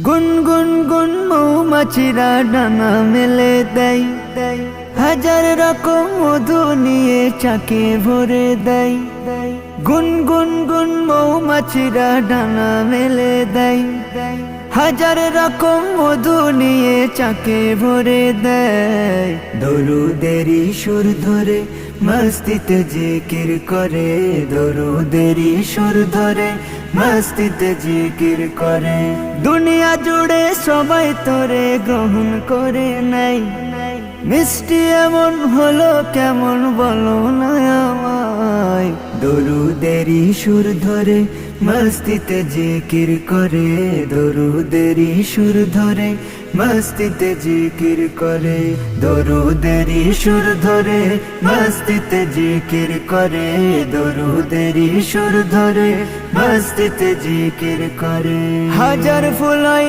গুনগুন গুন মৌমাছিরা ডানা মেলে দেয়, হাজার রকম মধু নিয়ে চাকে ভরে দেয়। গুনগুন গুন মৌমাছিরা ডানা মেলে দেয়, হাজার রকম মধু নিয়ে চাকে ভরে দেয়। দরুদেরই সুর ধরে মস্তিতে জিকির করে, দরুদেরই সুর ধরে মস্তিতে জিকির করে। দুনিয়া জুড়ে সবাই তোরে গ্রহণ করে নাই, মিষ্টি এমন হলো কেমন বলো না আমায়। দরুদেরই সুর ধরে মস্তিতে জিকির করে, দরুদেরই সুর ধরে মস্তিতে জিকির করে। দরুদেরই সুর ধরে মস্তিতে জিকির করে, দরুদেরই সুর ধরে মস্তিতে জিকির করে। হাজার ফুলাই